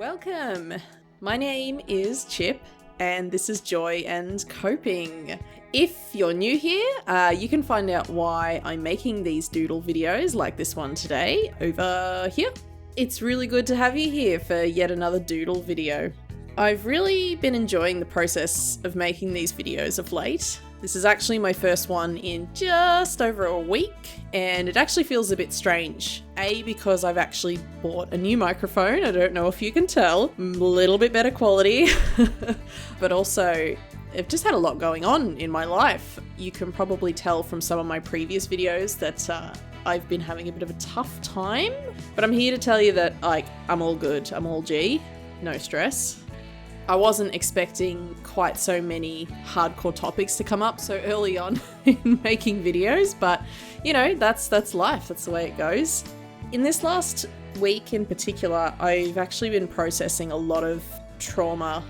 Welcome! My name is Chip, and this is Joy and Coping. If you're new here, you can find out why I'm making these doodle videos like this one today over here. It's really good to have you here for yet another doodle video. I've really been enjoying the process of making these videos of late. This is actually my first one in just over a week, and it actually feels a bit strange. A, because I've actually bought a new microphone, I don't know if you can tell, a little bit better quality, but also I've just had a lot going on in my life. You can probably tell from some of my previous videos that I've been having a bit of a tough time, but I'm here to tell you that I'm all good, I'm all G, no stress. I wasn't expecting quite so many hardcore topics to come up so early on in making videos, but you know, that's life, that's the way it goes. In this last week in particular, I've actually been processing a lot of trauma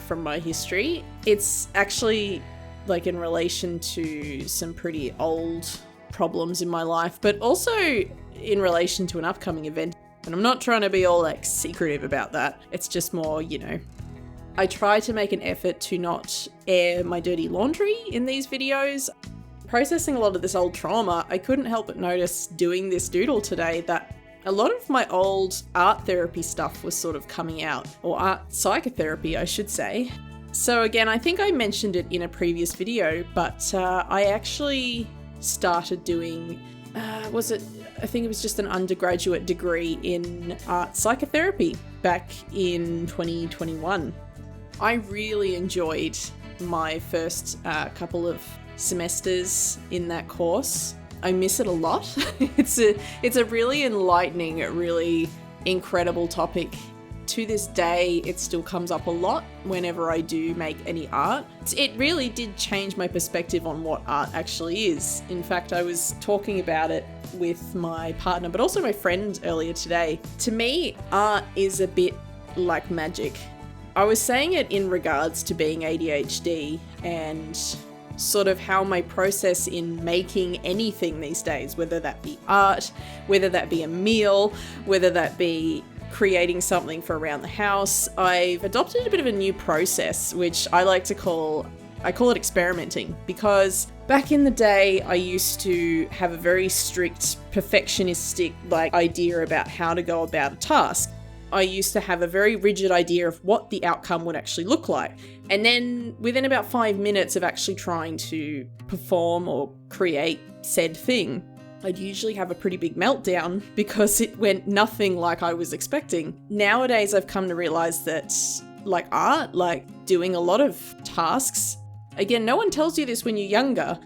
from my history. It's actually in relation to some pretty old problems in my life, but also in relation to an upcoming event. And I'm not trying to be all secretive about that. It's just more, I try to make an effort to not air my dirty laundry in these videos. Processing a lot of this old trauma, I couldn't help but notice doing this doodle today that a lot of my old art therapy stuff was sort of coming out, or art psychotherapy, I should say. So again, I think I mentioned it in a previous video, but I actually started doing, I think it was just an undergraduate degree in art psychotherapy back in 2021. I really enjoyed my first couple of semesters in that course. I miss it a lot. It's a really enlightening, really incredible topic. To this day, it still comes up a lot whenever I do make any art. It really did change my perspective on what art actually is. In fact, I was talking about it with my partner, but also my friend earlier today. To me, art is a bit like magic. I was saying it in regards to being ADHD and sort of how my process in making anything these days, whether that be art, whether that be a meal, whether that be creating something for around the house, I've adopted a bit of a new process, which I call it experimenting, because back in the day, I used to have a very strict perfectionistic idea about how to go about a task. I used to have a very rigid idea of what the outcome would actually look like. And then within about 5 minutes of actually trying to perform or create said thing, I'd usually have a pretty big meltdown because it went nothing like I was expecting. Nowadays, I've come to realize that art, doing a lot of tasks, again, no one tells you this when you're younger.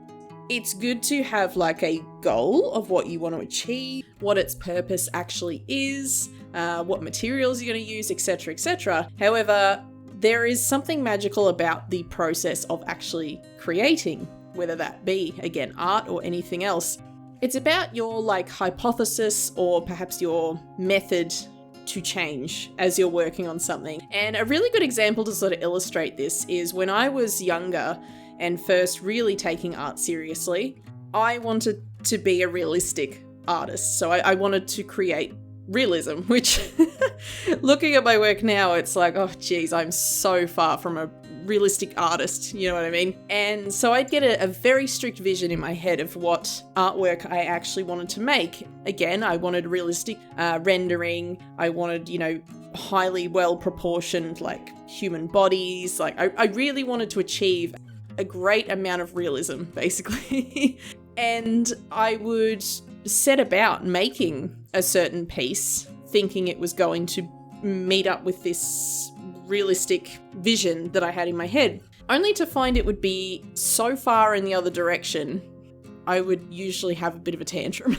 It's good to have a goal of what you want to achieve, what its purpose actually is, what materials you're going to use, etc., etc. However, there is something magical about the process of actually creating, whether that be, again, art or anything else. It's about your hypothesis or perhaps your method to change as you're working on something. And a really good example to sort of illustrate this is when I was younger and first really taking art seriously, I wanted to be a realistic artist. So I wanted to create realism, which looking at my work now, it's oh geez, I'm so far from a realistic artist, you know what I mean? And so I'd get a very strict vision in my head of what artwork I actually wanted to make. Again, I wanted realistic rendering. I wanted, highly well proportioned human bodies. I really wanted to achieve a great amount of realism, basically. And I would set about making a certain piece, thinking it was going to meet up with this realistic vision that I had in my head, only to find it would be so far in the other direction. I would usually have a bit of a tantrum.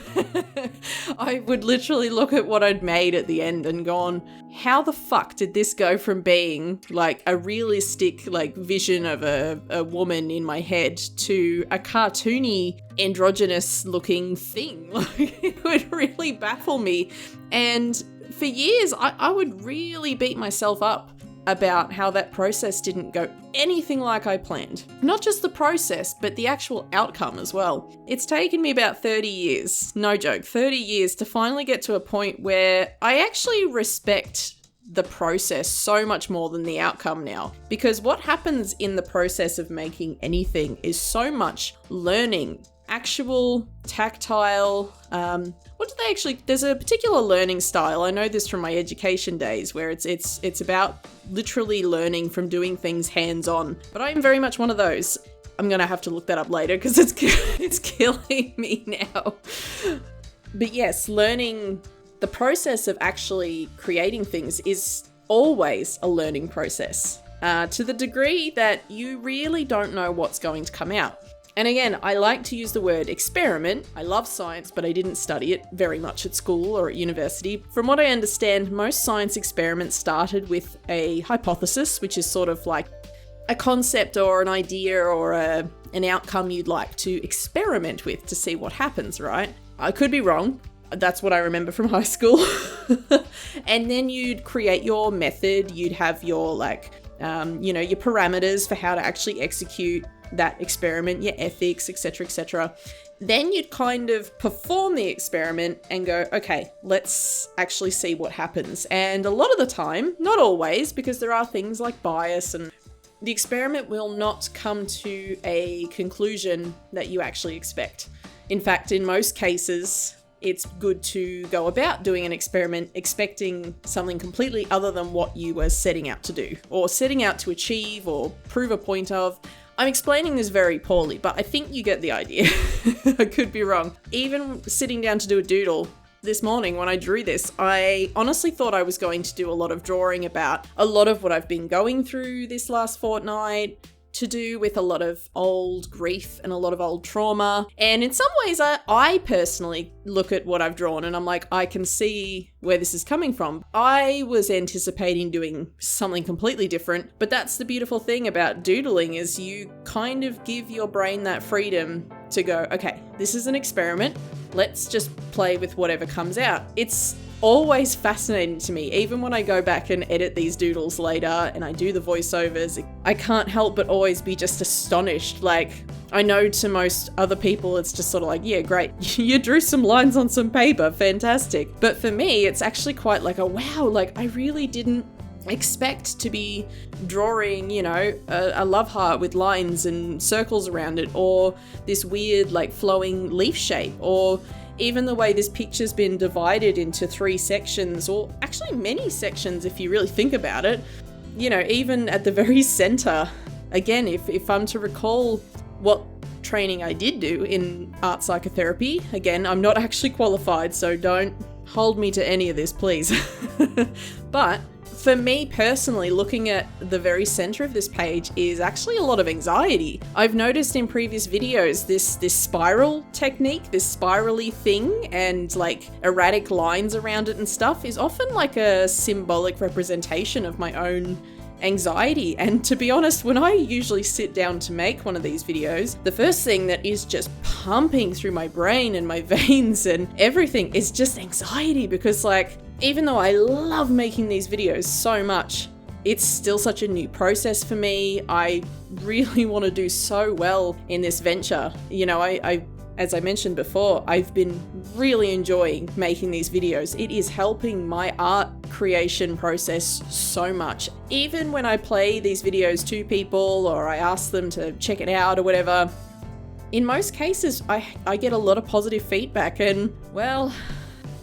I would literally look at what I'd made at the end and gone, how the fuck did this go from being a realistic vision of a woman in my head to a cartoony androgynous looking thing? It would really baffle me. And for years, I would really beat myself up about how that process didn't go anything like I planned. Not just the process, but the actual outcome as well. It's taken me about 30 years, no joke, 30 years to finally get to a point where I actually respect the process so much more than the outcome now. Because what happens in the process of making anything is so much learning, actual, tactile, there's a particular learning style. I know this from my education days where it's about literally learning from doing things hands-on. But I'm very much one of those. I'm gonna have to look that up later because it's killing me now. But yes, learning, the process of actually creating things is always a learning process, to the degree that you really don't know what's going to come out. And again, I like to use the word experiment. I love science, but I didn't study it very much at school or at university. From what I understand, most science experiments started with a hypothesis, which is sort of like a concept or an idea or an outcome you'd like to experiment with to see what happens, right? I could be wrong. That's what I remember from high school. And then you'd create your method. You'd have your your parameters for how to actually execute that experiment, your ethics, etc., etc. Then you'd kind of perform the experiment and go, okay, let's actually see what happens. And a lot of the time, not always, because there are things like bias, and the experiment will not come to a conclusion that you actually expect. In fact, in most cases, it's good to go about doing an experiment expecting something completely other than what you were setting out to do, or setting out to achieve or prove a point of. I'm explaining this very poorly, but I think you get the idea. I could be wrong. Even sitting down to do a doodle this morning when I drew this, I honestly thought I was going to do a lot of drawing about a lot of what I've been going through this last fortnight, to do with a lot of old grief and a lot of old trauma. And in some ways, I personally look at what I've drawn and I'm like, I can see where this is coming from. I was anticipating doing something completely different, but that's the beautiful thing about doodling, is you kind of give your brain that freedom to go, okay, this is an experiment. Let's just play with whatever comes out. It's always fascinating to me, even when I go back and edit these doodles later and I do the voiceovers, I can't help but always be just astonished. Like, I know to most other people it's just sort of like, yeah, great, you drew some lines on some paper, fantastic. But for me, it's actually quite like a wow, like I really didn't expect to be drawing, a love heart with lines and circles around it, or this weird like flowing leaf shape, or even the way this picture's been divided into 3 sections, or actually many sections if you really think about it. Even at the very center, again, if I'm to recall what training I did do in art psychotherapy, again, I'm not actually qualified, so don't hold me to any of this, please. But for me personally, looking at the very center of this page is actually a lot of anxiety. I've noticed in previous videos this spiral technique, this spirally thing, and like erratic lines around it and stuff is often like a symbolic representation of my own anxiety. And to be honest, when I usually sit down to make one of these videos, the first thing that is just pumping through my brain and my veins and everything is just anxiety, because like, even though I love making these videos so much, it's still such a new process for me. I really want to do so well in this venture. I as I mentioned before, I've been really enjoying making these videos. It is helping my art creation process so much. Even when I play these videos to people or I ask them to check it out or whatever, in most cases, I get a lot of positive feedback, and well,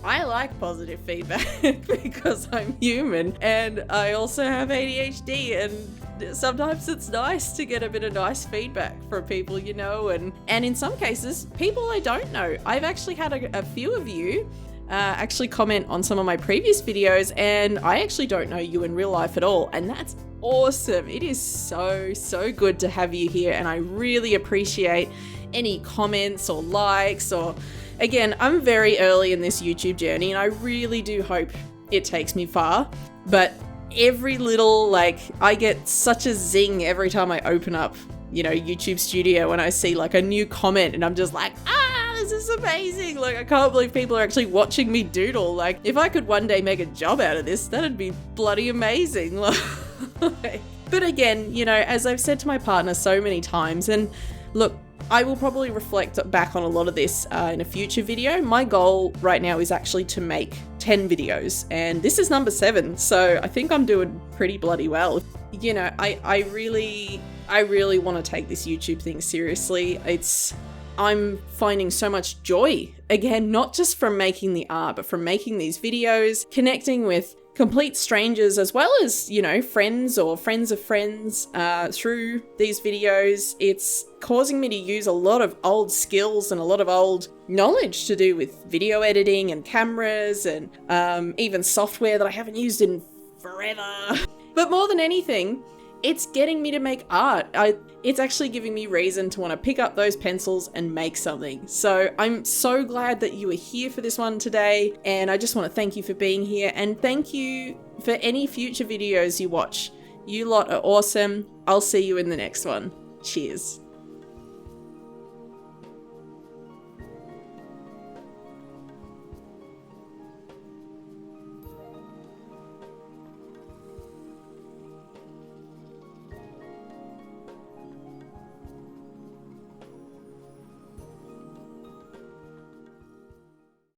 I like positive feedback because I'm human and I also have ADHD, and sometimes it's nice to get a bit of nice feedback from people, and in some cases, people I don't know. I've actually had a few of you actually comment on some of my previous videos, and I actually don't know you in real life at all, and that's awesome. It is so good to have you here, and I really appreciate any comments or likes, or again, I'm very early in this YouTube journey and I really do hope it takes me far, but every little, I get such a zing every time I open up, YouTube Studio when I see a new comment, and I'm just like, this is amazing. I can't believe people are actually watching me doodle. If I could one day make a job out of this, that'd be bloody amazing. But again, as I've said to my partner so many times, and look, I will probably reflect back on a lot of this in a future video. My goal right now is actually to make 10 videos, and this is number 7, so I think I'm doing pretty bloody well. You know, I really want to take this YouTube thing seriously. I'm finding so much joy, again, not just from making the art, but from making these videos, connecting with complete strangers, as well as, you know, friends or friends of friends through these videos. It's causing me to use a lot of old skills and a lot of old knowledge to do with video editing and cameras and even software that I haven't used in forever. But more than anything, it's getting me to make art. It's actually giving me reason to want to pick up those pencils and make something. So I'm so glad that you were here for this one today. And I just want to thank you for being here, and thank you for any future videos you watch. You lot are awesome. I'll see you in the next one. Cheers.